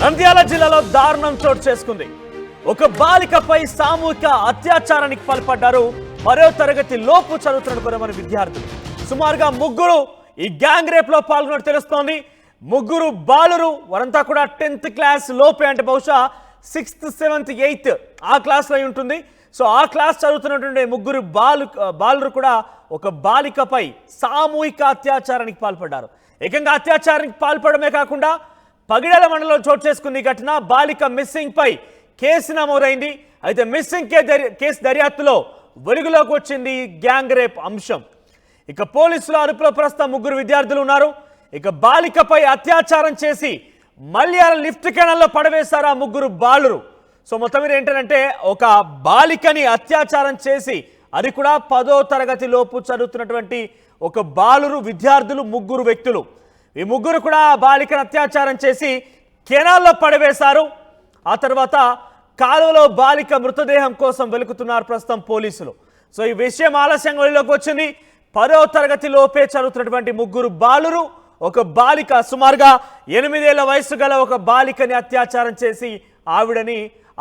నంద్యాల జిల్లాలో దారుణం చోటు చేసుకుంది. ఒక బాలికపై సామూహిక అత్యాచారానికి పాల్పడ్డారు 10వ తరగతి లోపు చదువుతున్న కొంతమంది విద్యార్థులు. సుమారుగా ముగ్గురు ఈ గ్యాంగ్ రేప్ లో పాల్గొన్నట్టు తెలుస్తోంది. ముగ్గురు బాలురు, వారంతా కూడా 10th క్లాస్ లోపే, అంటే బహుశా 6th 7th 8th ఆ క్లాస్ లో ఉంటుంది. సో ఆ క్లాస్ చదువుతున్నటువంటి ముగ్గురు బాలురు కూడా ఒక బాలికపై సామూహిక అత్యాచారానికి పాల్పడ్డారు. ఏకంగా అత్యాచారానికి పాల్పడమే కాకుండా పగిడల మండలంలో చోటు చేసుకున్న ఈ ఘటన బాలిక మిస్సింగ్ పై కేసు నమోదైంది. అయితే మిస్సింగ్ కేసు దర్యాప్తులో వెలుగులోకి వచ్చింది గ్యాంగ్ రేప్ అంశం. ఇక పోలీసుల అదుపులో ప్రస్తుతం ముగ్గురు విద్యార్థులు ఉన్నారు. ఇక బాలికపై అత్యాచారం చేసి మల్యాల లిఫ్ట్ కెనాల్లో పడవేశారు ఆ ముగ్గురు బాలురు. సో మొత్తం మీద ఏంటంటే ఒక బాలికని అత్యాచారం చేసి, అది కూడా 10వ తరగతి లోపు చదువుతున్నటువంటి ఒక బాలురు విద్యార్థులు, ముగ్గురు వ్యక్తులు. ఈ ముగ్గురు కూడా బాలికను అత్యాచారం చేసి కెనాల్లో పడవేశారు. ఆ తర్వాత కాలువలో బాలిక మృతదేహం కోసం వెలుకుతున్నారు ప్రస్తుతం పోలీసులు. సో ఈ విషయం ఆలస్యంగా వెలుగులోకి వచ్చింది. 10వ తరగతి లోపే చదువుతున్నటువంటి ముగ్గురు బాలురు, ఒక బాలిక, సుమారుగా 8 ఏళ్ల వయసు గల ఒక బాలికని అత్యాచారం చేసి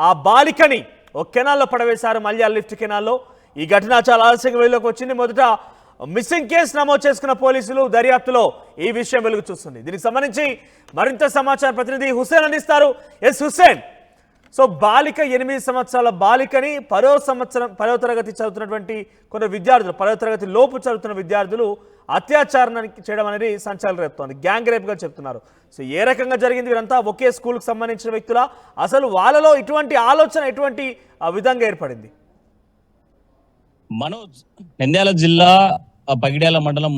ఆ బాలికని ఒక కెనాల్లో పడవేశారు, మల్యాల లిఫ్ట్ కెనాల్లో. ఈ ఘటన చాలా ఆలస్యంగా వెలుగులోకి వచ్చింది. మొదట మిస్సింగ్ కేసు నమోదు చేసుకున్న పోలీసులు దర్యాప్తులో ఈ విషయం వెలుగు చూస్తుంది. దీనికి సంబంధించి మరింత సమాచారం ప్రతినిధి హుస్సేన్ అందిస్తారు. ఎస్ హుస్సేన్, సో బాలిక 8 సంవత్సరాల బాలికని 10వ తరగతి చదువుతున్నటువంటి కొందరు విద్యార్థులు, 10వ తరగతి లోపు చదువుతున్న విద్యార్థులు అత్యాచారానికి చేయడం అనేది సంచలనం రేపుతోంది. గ్యాంగ్ రేప్గా చెప్తున్నారు. సో ఏ రకంగా జరిగింది? వీరంతా ఒకే స్కూల్కి సంబంధించిన వ్యక్తుల, అసలు వాళ్ళలో ఇటువంటి ఆలోచన ఎటువంటి విధంగా ఏర్పడింది? మనోజ్, నంద్యాల జిల్లా పగిడ్యాల మండలం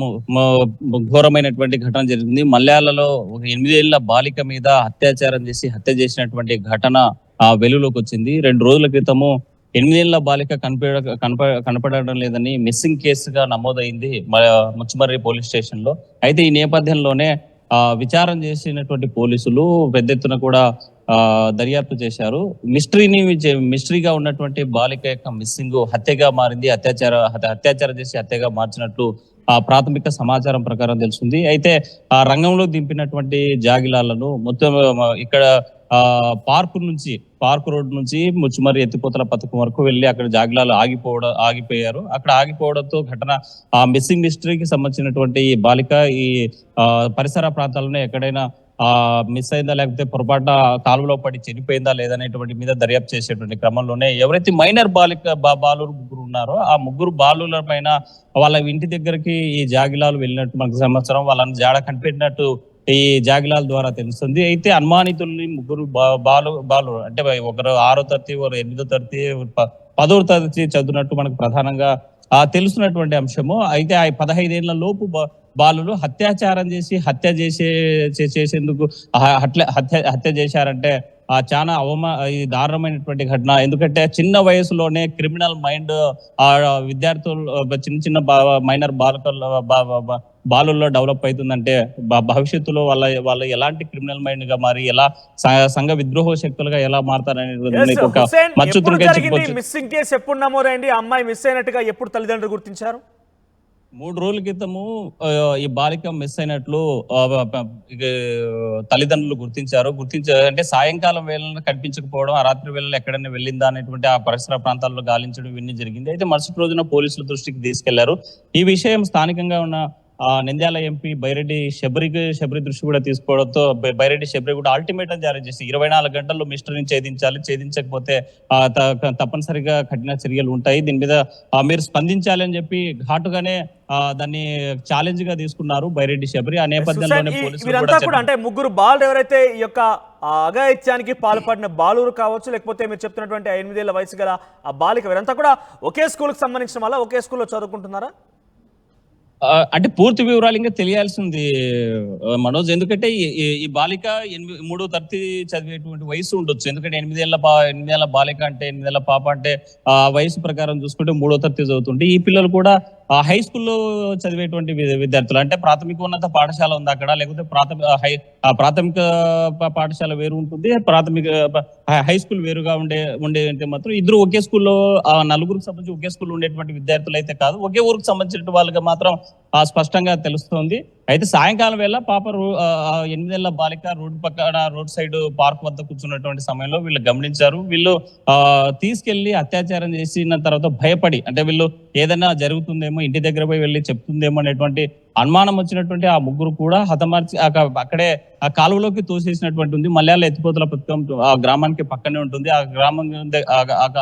ఘోరమైనటువంటి ఘటన జరిగింది. మల్యాలలో ఒక 8 ఏళ్ల బాలిక మీద అత్యాచారం చేసి హత్య చేసినటువంటి ఘటన వెలుగులోకి వచ్చింది. 2 రోజుల క్రితము 8 ఏళ్ల బాలిక కనపడడం లేదని మిస్సింగ్ కేసుగా నమోదైంది ముచ్చుమర్రి పోలీస్ స్టేషన్ లో. అయితే ఈ నేపథ్యంలోనే విచారణ చేసినటువంటి పోలీసులు పెద్ద ఎత్తున కూడా దర్యాప్తు చేశారు. మిస్టరీగా ఉన్నటువంటి బాలిక యొక్క మిస్సింగ్ హత్యగా మారింది. అత్యాచారం చేసి హత్యగా మార్చినట్లు ప్రాథమిక సమాచారం ప్రకారం తెలుస్తుంది. అయితే ఆ రంగంలో దింపినటువంటి జాగిలాలను మొత్తం ఇక్కడ పార్క్ రోడ్ నుంచి ముచ్చుమర్రి ఎత్తిపోతల పథకం వరకు వెళ్ళి అక్కడ జాగిలాలు ఆగిపోయారు. అక్కడ ఆగిపోవడంతో ఘటన మిస్టరీకి సంబంధించినటువంటి ఈ బాలిక ఈ పరిసర ప్రాంతాలను ఎక్కడైనా మిస్ అయిందా, లేకపోతే పొరపాటున కాలువలో పడి చనిపోయిందా లేదనేటువంటి మీద దర్యాప్తు చేసేటువంటి క్రమంలోనే ఎవరైతే మైనర్ బాలురు ముగ్గురు ఉన్నారో ఆ ముగ్గురు బాలుల పైన వాళ్ళ ఇంటి దగ్గరికి ఈ జాగిలాలు వెళ్ళినట్టు మనకు సంవత్సరం వాళ్ళని జాడ కనిపెట్టినట్టు ఈ జాగిలాల ద్వారా తెలుస్తుంది. అయితే అనుమానితుల్ని ముగ్గురు బాలు అంటే ఒకరు 6వ తరగతి, ఒకరు 8వ తరగతి, 10వ తరగతి చదువుతున్నట్టు మనకు ప్రధానంగా తెలుస్తున్నటువంటి అంశము. అయితే ఆ 15 ఏళ్ల లోపు బాలులు అత్యాచారం చేసి చేసేందుకు హత్య చేశారంటే చాలా ఈ దారుణమైనటువంటి ఘటన. ఎందుకంటే చిన్న వయసులోనే క్రిమినల్ మైండ్ విద్యార్థులు చిన్న మైనర్ బాలుల్లో డెవలప్ అవుతుందంటే భవిష్యత్తులో వాళ్ళ ఎలాంటి క్రిమినల్ మైండ్ గా మారి ఎలా సంఘ విద్రోహ శక్తులుగా ఎలా మారుతారనేది ఒక మిస్సింగ్ కేసు ఎప్పుడు నమోదైంది? అమ్మాయి మిస్ అయినట్టుగా ఎప్పుడు తల్లిదండ్రులు గుర్తించారు? 3 రోజుల క్రితము ఈ బాలిక మిస్ అయినట్లు తల్లిదండ్రులు అంటే సాయంకాలం వేళలో కనిపించకపోవడం, ఆ రాత్రి వేళలో ఎక్కడైనా వెళ్ళిందా అనేటువంటి ఆ పరిసర ప్రాంతాల్లో గాలించడం ఇవన్నీ జరిగింది. అయితే మరుసటి రోజున పోలీసుల దృష్టికి తీసుకెళ్లారు. ఈ విషయం స్థానికంగా ఉన్న నంద్యాల ఎంపీ బైరెడ్డి శబరి దృష్టి కూడా తీసుకోవడంతో బైరెడ్డి శబరి కూడా అల్టిమేటం జారీ చేసి 24 గంటల్లో మిస్టరీని ఛేదించకపోతే తప్పనిసరిగా కఠిన చర్యలు ఉంటాయి, దీని మీద మీరు స్పందించాలి అని చెప్పి ఘాటుగానే దాన్ని ఛాలెంజ్ గా తీసుకున్నారు బైరెడ్డి శబరి. ఆ నేపథ్యంలోనే పోలీసులు అంటే ముగ్గురు బాలురు ఎవరైతే ఈ యొక్క అఘాయిత్యానికి పాల్పడిన బాలురు కావచ్చు, లేకపోతే మీరు చెప్తున్నటువంటి 8 ఏళ్ల వయసు గల ఆ బాలిక, వీరంతా కూడా ఒకే స్కూల్ కి సంబంధించిన వాళ్ళ, ఒకే స్కూల్లో చదువుకుంటున్నారా? అంటే పూర్తి వివరాలు ఇంకా తెలియాల్సింది మనోజ్. ఎందుకంటే ఈ బాలిక 3వ తరగతి చదివేటువంటి వయసు ఉండొచ్చు. ఎందుకంటే 8 ఏళ్ల బాలిక అంటే 8 ఏళ్ల పాప అంటే ఆ వయసు ప్రకారం చూసుకుంటే 3వ తరగతి చదువుతుంటే ఈ పిల్లలు కూడా హై స్కూల్లో చదివేటువంటి విద్యార్థులు. అంటే ప్రాథమికోన్నత పాఠశాల ఉంది అక్కడ, లేకపోతే ప్రాథమిక పాఠశాల వేరు ఉంటుంది, హై స్కూల్ వేరుగా ఉండే మాత్రం ఇద్దరు ఒకే స్కూల్లో, 4గురికి సంబంధించి ఒకే స్కూల్లో ఉండేటువంటి విద్యార్థులు అయితే కాదు, ఒకే ఊరికి సంబంధించిన వాళ్ళకి మాత్రం స్పష్టంగా తెలుస్తోంది. అయితే సాయంకాలం వేళ పాప 8 ఏళ్ల బాలిక రోడ్డు పక్కన రోడ్ సైడ్ పార్క్ వద్ద కూర్చున్నటువంటి సమయంలో వీళ్ళు గమనించారు. వీళ్ళు తీసుకెళ్లి అత్యాచారం చేసిన తర్వాత భయపడి, అంటే వీళ్ళు ఏదైనా జరుగుతుందేమో, ఇంటి దగ్గర పోయి వెళ్ళి చెప్తుందేమో అనేటువంటి అనుమానం వచ్చినటువంటి ఆ ముగ్గురు కూడా హతమార్చి అక్కడే ఆ కాలువలోకి తోసేసినటువంటి ఉంది. మలయాళ ఎత్తిపోతల పథకం ఆ గ్రామానికి పక్కనే ఉంటుంది. ఆ గ్రామం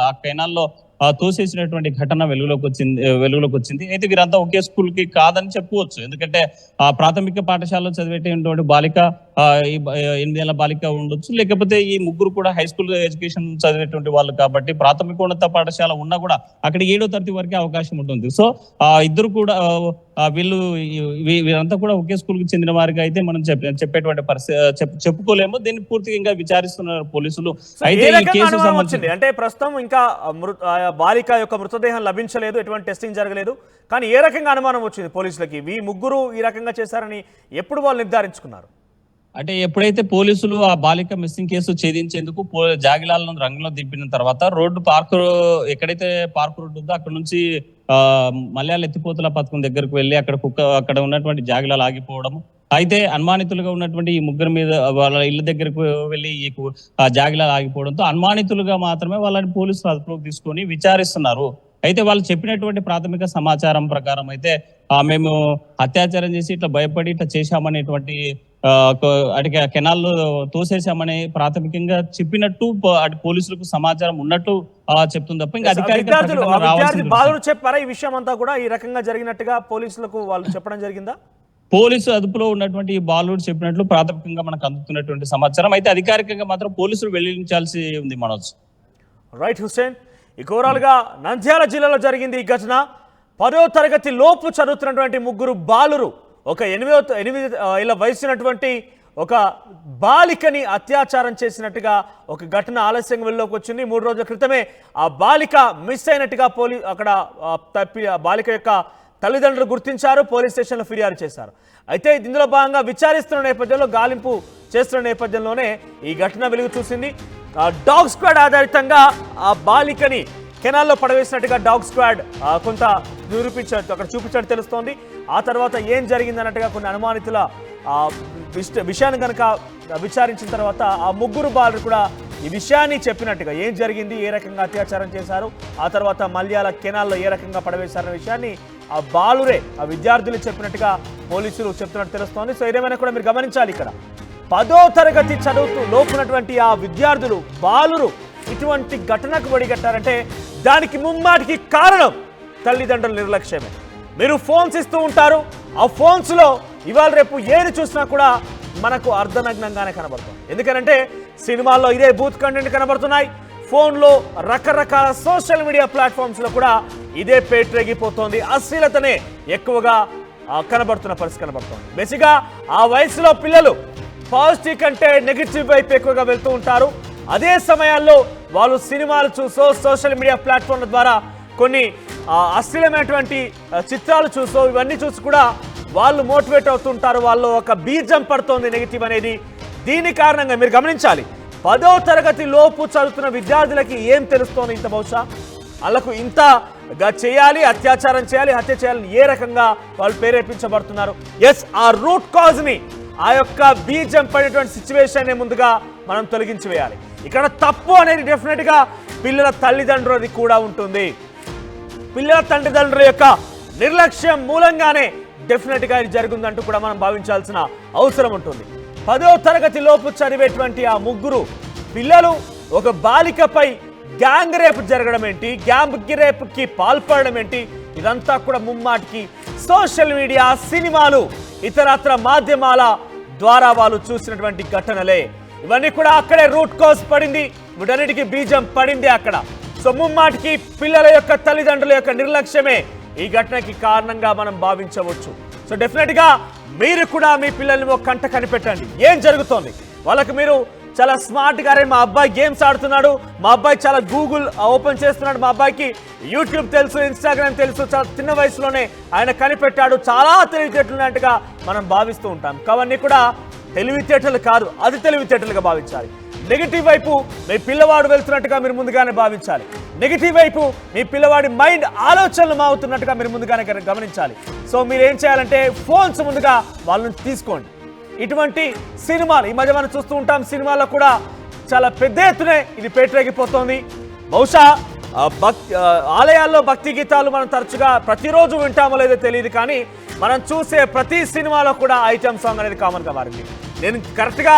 ఆ కెనాల్లో తోసేసినటువంటి ఘటన వెలుగులోకి వచ్చింది. అయితే వీరంతా ఒకే స్కూల్ కి కాదని చెప్పుకోవచ్చు. ఎందుకంటే ఆ ప్రాథమిక పాఠశాలలో చదివేటువంటి బాలిక 8 ఏళ్ల బాలిక ఉండొచ్చు, లేకపోతే ఈ ముగ్గురు కూడా హై స్కూల్ ఎడ్యుకేషన్ చదివేటువంటి వాళ్ళు కాబట్టి ప్రాథమికోన్నత పాఠశాల ఉన్నా కూడా అక్కడ 7వ తరగతి వరకే అవకాశం ఉంటుంది. సో ఇద్దరు కూడా వీరంతా కూడా ఒకే స్కూల్ కి చెందిన వారిగా అయితే మనం చెప్పేటువంటి చెప్పుకోలేము. దీన్ని పూర్తిగా ఇంకా విచారిస్తున్నారు పోలీసులు. అయితే ఈ కేసు సంబంధించి అంటే ప్రస్తుతం ఇంకా బాలిక యొక్క మృతదేహం లభించలేదు, ఎటువంటి టెస్టింగ్ జరగలేదు. కానీ ఏ రకంగా అనుమానం వచ్చింది పోలీసులకి ఈ ముగ్గురు ఈ రకంగా చేశారని ఎప్పుడు వాళ్ళు నిర్ధారించుకున్నారు? అంటే ఎప్పుడైతే పోలీసులు ఆ బాలిక మిస్సింగ్ కేసు ఛేదించేందుకు జాగిలాలను రంగంలో దింపిన తర్వాత ఎక్కడైతే పార్క్ రోడ్డు ఉందో అక్కడ నుంచి మలయాళ ఎత్తిపోతల పథకం దగ్గరకు వెళ్ళి అక్కడ ఉన్నటువంటి జాగిలాలు ఆగిపోవడం, అయితే అనుమానితులుగా ఉన్నటువంటి ఈ ముగ్గురు మీద వాళ్ళ ఇళ్ళ దగ్గరకు వెళ్ళి జాగిలాలు ఆగిపోవడంతో అనుమానితులుగా మాత్రమే వాళ్ళని పోలీసులు అదుపులోకి తీసుకొని విచారిస్తున్నారు. అయితే వాళ్ళు చెప్పినటువంటి ప్రాథమిక సమాచారం ప్రకారం అయితే మేము అత్యాచారం చేసి ఇట్లా భయపడి ఇట్లా చేశామనేటువంటి కెనాల్లో తోసేశామని ప్రాథమికంగా చెప్పినట్టు పోలీసులకు సమాచారం ఉన్నట్టు చెప్తుంది తప్ప ఇంకా అధికారిక చెప్పారా ఈ విషయం అంతా కూడా ఈ రకంగా జరిగినట్టుగా పోలీసులకు వాళ్ళు చెప్పడం జరిగిందా? పోలీసు అదుపులో ఉన్నటువంటి ఈ బాలుడు చెప్పినట్లు ప్రాథమికంగా మనకు అందుతున్నటువంటి సమాచారం. అయితే అధికారికంగా మాత్రం పోలీసులు వెల్లడించాల్సి ఉంది మనోజ్. రైట్ హుస్సేన్, ఇక ఓవరాల్ గా నంద్యాల జిల్లాలో జరిగింది ఈ ఘటన. 10వ తరగతి లోపు చదువుతున్నటువంటి ముగ్గురు బాలురు ఒక 8 ఏళ్ల వయసున్నటువంటి ఒక బాలికని అత్యాచారం చేసినట్టుగా ఒక ఘటన ఆలస్యంగా వెలుగులోకి వచ్చింది. 3 రోజుల క్రితమే ఆ బాలిక మిస్ అయినట్టుగా అక్కడ బాలిక యొక్క తల్లిదండ్రులు గుర్తించారు, పోలీస్ స్టేషన్లో ఫిర్యాదు చేశారు. అయితే ఇందులో భాగంగా విచారిస్తున్న నేపథ్యంలో, గాలింపు చేస్తున్న నేపథ్యంలోనే ఈ ఘటన వెలుగు చూసింది. డాగ్ స్క్వాడ్ ఆధారితంగా ఆ బాలికని కెనాల్లో పడవేసినట్టుగా డాగ్ స్క్వాడ్ కొంత అక్కడ చూపించినట్టు తెలుస్తోంది. ఆ తర్వాత ఏం జరిగింది అన్నట్టుగా కొన్ని అనుమానితుల విషయాన్ని కనుక విచారించిన తర్వాత ఆ ముగ్గురు బాలురు కూడా ఈ విషయాన్ని చెప్పినట్టుగా, ఏం జరిగింది, ఏ రకంగా అత్యాచారం చేశారు, ఆ తర్వాత మల్యాల కెనాల్లో ఏ రకంగా పడవేశారనే విషయాన్ని ఆ బాలురే, ఆ విద్యార్థులు చెప్పినట్టుగా పోలీసులు చెప్తున్నట్టు తెలుస్తోంది. సో ఏదేమైనా కూడా మీరు గమనించాలి, ఇక్కడ 10వ తరగతి చదువుతూ లోపున్నటువంటి ఆ విద్యార్థులు బాలురు ఇటువంటి ఘటనకు ఒడిగట్టారంటే దానికి ముమ్మాటికి కారణం తల్లిదండ్రుల నిర్లక్ష్యమే. మీరు ఫోన్స్ ఇస్తూ ఉంటారు, ఆ ఫోన్స్లో ఇవాళ రేపు ఏది చూసినా కూడా మనకు అర్ధనగ్నంగానే కనబడుతుంది. ఎందుకనంటే సినిమాల్లో ఇదే బూత్ కంటెంట్ కనబడుతున్నాయి, ఫోన్లో రకరకాల సోషల్ మీడియా ప్లాట్ఫామ్స్లో కూడా ఇదే పేట్రేగిపోతోంది, అశ్లీలతనే ఎక్కువగా కనబడుతున్న పరిస్థితి కనబడుతోంది. బేసిక్గా ఆ వయసులో పిల్లలు పాజిటివ్ కంటే నెగిటివ్ వైపు ఎక్కువగా వెళ్తూ ఉంటారు. అదే సమయాల్లో వాళ్ళు సినిమాలు చూసో, సోషల్ మీడియా ప్లాట్ఫామ్ల ద్వారా కొన్ని అశ్లీలమైనటువంటి చిత్రాలు చూసో, ఇవన్నీ చూసి కూడా వాళ్ళు మోటివేట్ అవుతుంటారు. వాళ్ళు ఒక బీజం పడుతోంది నెగిటివ్ అనేది. దీని కారణంగా మీరు గమనించాలి, 10వ తరగతి లోపు చదువుతున్న విద్యార్థులకి ఏం తెలుస్తోంది, ఇంత బహుశా వాళ్ళకు ఇంతగా చేయాలి, అత్యాచారం చేయాలి, హత్య చేయాలని ఏ రకంగా వాళ్ళు ప్రేరేపించబడుతున్నారు. ఎస్, ఆ రూట్ కాజ్ని, ఆ యొక్క బీజం పడినటువంటి సిచ్యువేషన్ ముందుగా మనం తొలగించి వేయాలి. ఇక్కడ తప్పు అనేది డెఫినెట్గా పిల్లల తల్లిదండ్రులది కూడా ఉంటుంది. పిల్లల తల్లిదండ్రుల యొక్క నిర్లక్ష్యం మూలంగానే డెఫినెట్గా ఇది జరిగిందంటూ కూడా మనం భావించాల్సిన అవసరం ఉంటుంది. 10వ తరగతి లోపు చదివేటువంటి ఆ ముగ్గురు పిల్లలు ఒక బాలికపై గ్యాంగ్ రేప్ జరగడం ఏంటి, గ్యాంగ్ రేప్కి పాల్పడడం ఏంటి, ఇదంతా కూడా ముమ్మాటికి సోషల్ మీడియా, సినిమాలు, ఇతరత్ర మాధ్యమాల ద్వారా వాళ్ళు చూసినటువంటి ఘటనలే. ఇవన్నీ కూడా అక్కడే రూట్ కాజ్ పడింది, వీటన్నిటికీ బీజం పడింది అక్కడ. సో ముమ్మాటికి పిల్లల యొక్క తల్లిదండ్రుల యొక్క నిర్లక్ష్యమే ఈ ఘటనకి కారణంగా మనం భావించవచ్చు. సో డెఫినెట్గా మీరు కూడా మీ పిల్లల్ని ఒక కంట కనిపెట్టండి, ఏం జరుగుతోంది వాళ్ళకి. మీరు చాలా స్మార్ట్గా, మా అబ్బాయి గేమ్స్ ఆడుతున్నాడు, మా అబ్బాయి చాలా గూగుల్ ఓపెన్ చేస్తున్నాడు, మా అబ్బాయికి యూట్యూబ్ తెలుసు, ఇన్స్టాగ్రామ్ తెలుసు, చాలా చిన్న వయసులోనే ఆయన కనిపెట్టాడు, చాలా తెలివితేటలు ఉన్నట్టుగా మనం భావిస్తూ ఉంటాం. అవన్నీ కూడా తెలివితేటలు కాదు, అది తెలివితేటలుగా భావించాలి. నెగిటివ్ వైపు మీ పిల్లవాడు వెళ్తున్నట్టుగా మీరు ముందుగానే భావించాలి. నెగిటివ్ వైపు మీ పిల్లవాడి మైండ్ ఆలోచనలు మారుతున్నట్టుగా మీరు ముందుగానే గమనించాలి. సో మీరు ఏం చేయాలంటే ఫోన్స్ ముందుగా వాళ్ళని తీసుకోండి. ఇటువంటి సినిమాలు ఈ మధ్య మనం చూస్తూ ఉంటాం. సినిమాల్లో కూడా చాలా పెద్ద ఎత్తునే ఇది పేటరేగిపోతోంది. బహుశా ఆలయాల్లో భక్తి గీతాలు మనం తరచుగా ప్రతిరోజు వింటామో లేదో తెలియదు, కానీ మనం చూసే ప్రతి సినిమాలో కూడా ఐటమ్ సాంగ్ అనేది కామన్గా మారింది. నేను కరెక్ట్గా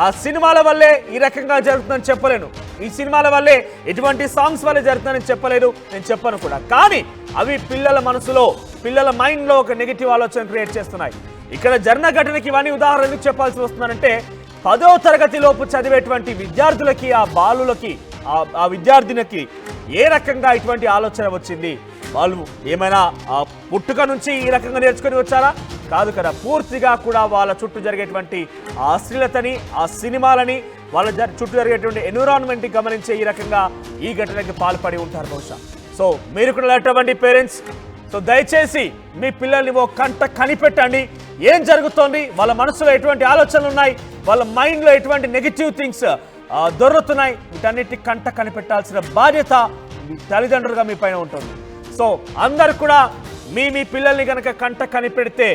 ఆ సినిమాల వల్లే ఈ రకంగా జరుగుతుందని చెప్పలేను, ఈ సినిమాల వల్లే ఇటువంటి సాంగ్స్ వల్లే జరుగుతుందని చెప్పలేదు, నేను చెప్పను కూడా. కానీ అవి పిల్లల మనసులో, పిల్లల మైండ్లో ఒక నెగిటివ్ ఆలోచన క్రియేట్ చేస్తున్నాయి. ఇక్కడ జరిగిన ఘటనకి ఇవన్నీ ఉదాహరణ ఎందుకు చెప్పాల్సి వస్తుందంటే 10వ తరగతి లోపు చదివేటువంటి విద్యార్థులకి, ఆ బాలులకి, ఆ విద్యార్థినికి ఏ రకంగా ఇటువంటి ఆలోచన వచ్చింది? వాళ్ళు ఏమైనా పుట్టుక నుంచి ఈ రకంగా నేర్చుకొని వచ్చారా? కాదు కదా. పూర్తిగా కూడా వాళ్ళ చుట్టూ జరిగేటువంటి ఆ అశ్లీలతని, ఆ సినిమాలని, వాళ్ళ చుట్టూ జరిగేటువంటి ఎన్విరాన్మెంట్ని గమనించే ఈ రకంగా ఈ ఘటనకి పాల్పడి ఉంటారు బహుశా. సో మీరు కూడా లేటవండి పేరెంట్స్. సో దయచేసి మీ పిల్లల్ని ఓ కంట కనిపెట్టండి. ఏం జరుగుతోంది, వాళ్ళ మనసులో ఎటువంటి ఆలోచనలు ఉన్నాయి, వాళ్ళ మైండ్లో ఎటువంటి నెగిటివ్ థింగ్స్ దొరుకుతున్నాయి, వీటన్నిటి కంట కనిపెట్టాల్సిన బాధ్యత మీ తల్లిదండ్రులుగా మీ పైన ఉంటుంది. సో అందరు కూడా మీ పిల్లల్ని కనుక కంట కనిపెడితే,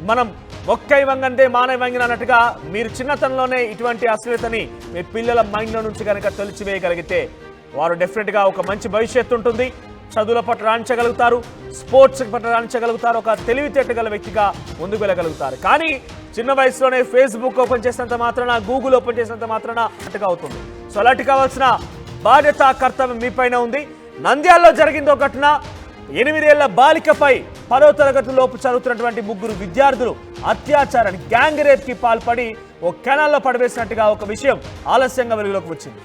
మనం ఒక్కై వంగందే మానవ వంగిన అన్నట్టుగా మీరు చిన్నతనంలోనే ఇటువంటి అశ్లీలతని మీ పిల్లల మైండ్లో నుంచి కనుక తొలిచివేయగలిగితే వారు డెఫినెట్గా ఒక మంచి భవిష్యత్తు ఉంటుంది. చదువుల పట్ల రాణించగలుగుతారు, స్పోర్ట్స్ పట్ల రాణించగలుగుతారు, ఒక తెలివితేట గల వ్యక్తిగా ముందుకు వెళ్ళగలుగుతారు. కానీ చిన్న వయసులోనే ఫేస్బుక్ ఓపెన్ చేసినంత మాత్రాన, గూగుల్ ఓపెన్ చేసినంత మాత్రాన అట్టుగా అవుతుంది. సో అలాంటి కావాల్సిన బాధ్యత, కర్తవ్యం మీ పైన ఉంది. నంద్యాలలో జరిగిందో ఘటన. 8 ఏళ్ల బాలికపై 10వ తరగతి లోపు చదువుతున్నటువంటి 3 విద్యార్థులు అత్యాచారానికి, గ్యాంగ్ రేప్కి పాల్పడి ఓ కెనాల్లో పడవేసినట్టుగా ఒక విషయం ఆలస్యంగా వెలుగులోకి వచ్చింది.